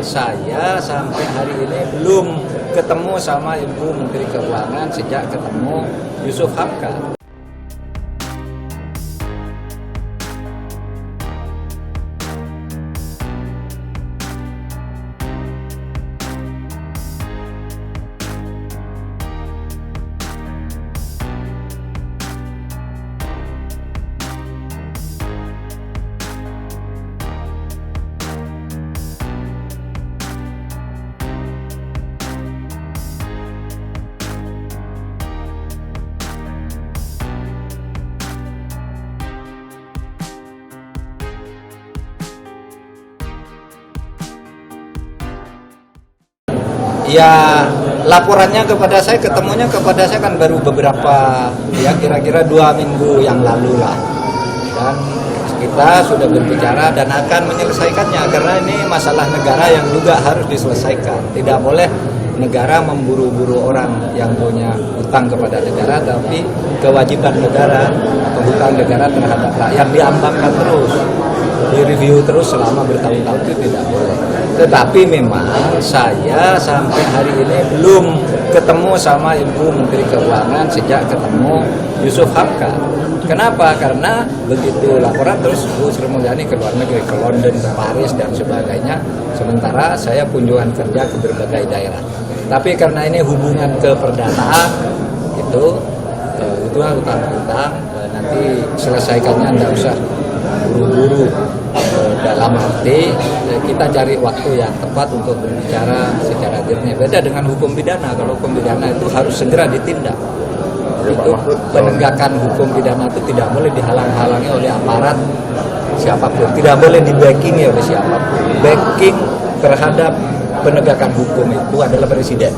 saya sampai hari ini belum ketemu sama Ibu Menteri Keuangan sejak ketemu Yusuf Hamka. Ya, laporannya kepada saya, ketemunya kepada saya kan baru beberapa, ya kira-kira 2 minggu yang lalu lah. Dan kita sudah berbicara dan akan menyelesaikannya karena ini masalah negara yang juga harus diselesaikan. Tidak boleh negara memburu-buru orang yang punya hutang kepada negara, tapi kewajiban negara atau hutang negara terhadap rakyat diambangkan terus, direview terus selama bertahun-tahun itu tidak boleh. Tetapi memang saya sampai hari ini belum ketemu sama Ibu Menteri Keuangan sejak ketemu Yusuf Hamka. Kenapa? Karena begitu laporan terus Bu Sri Mulyani ke luar negeri, ke London, ke Paris dan sebagainya. Sementara saya kunjungan kerja ke berbagai daerah. Tapi karena ini hubungan keperdataan itu hutang-hutang nanti selesaikannya tidak usah buru-buru, dalam arti kita cari waktu yang tepat untuk berbicara secara jernih. Beda dengan hukum pidana. Kalau hukum pidana itu harus segera ditindak. Itu penegakan hukum pidana itu tidak boleh dihalang-halangi oleh aparat siapapun, tidak boleh di-backingi oleh siapapun. Backing terhadap penegakan hukum itu adalah presiden.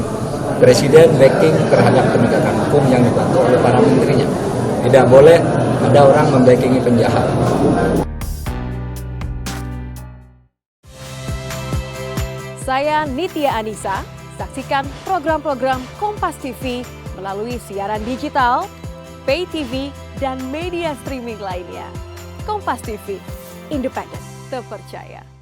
Presiden backing terhadap penegakan hukum yang dibantu oleh para menterinya. Tidak boleh ada orang membackingi penjahat. Saya Nitya Anissa, saksikan program-program Kompas TV melalui siaran digital, pay TV, dan media streaming lainnya. Kompas TV, independen, terpercaya.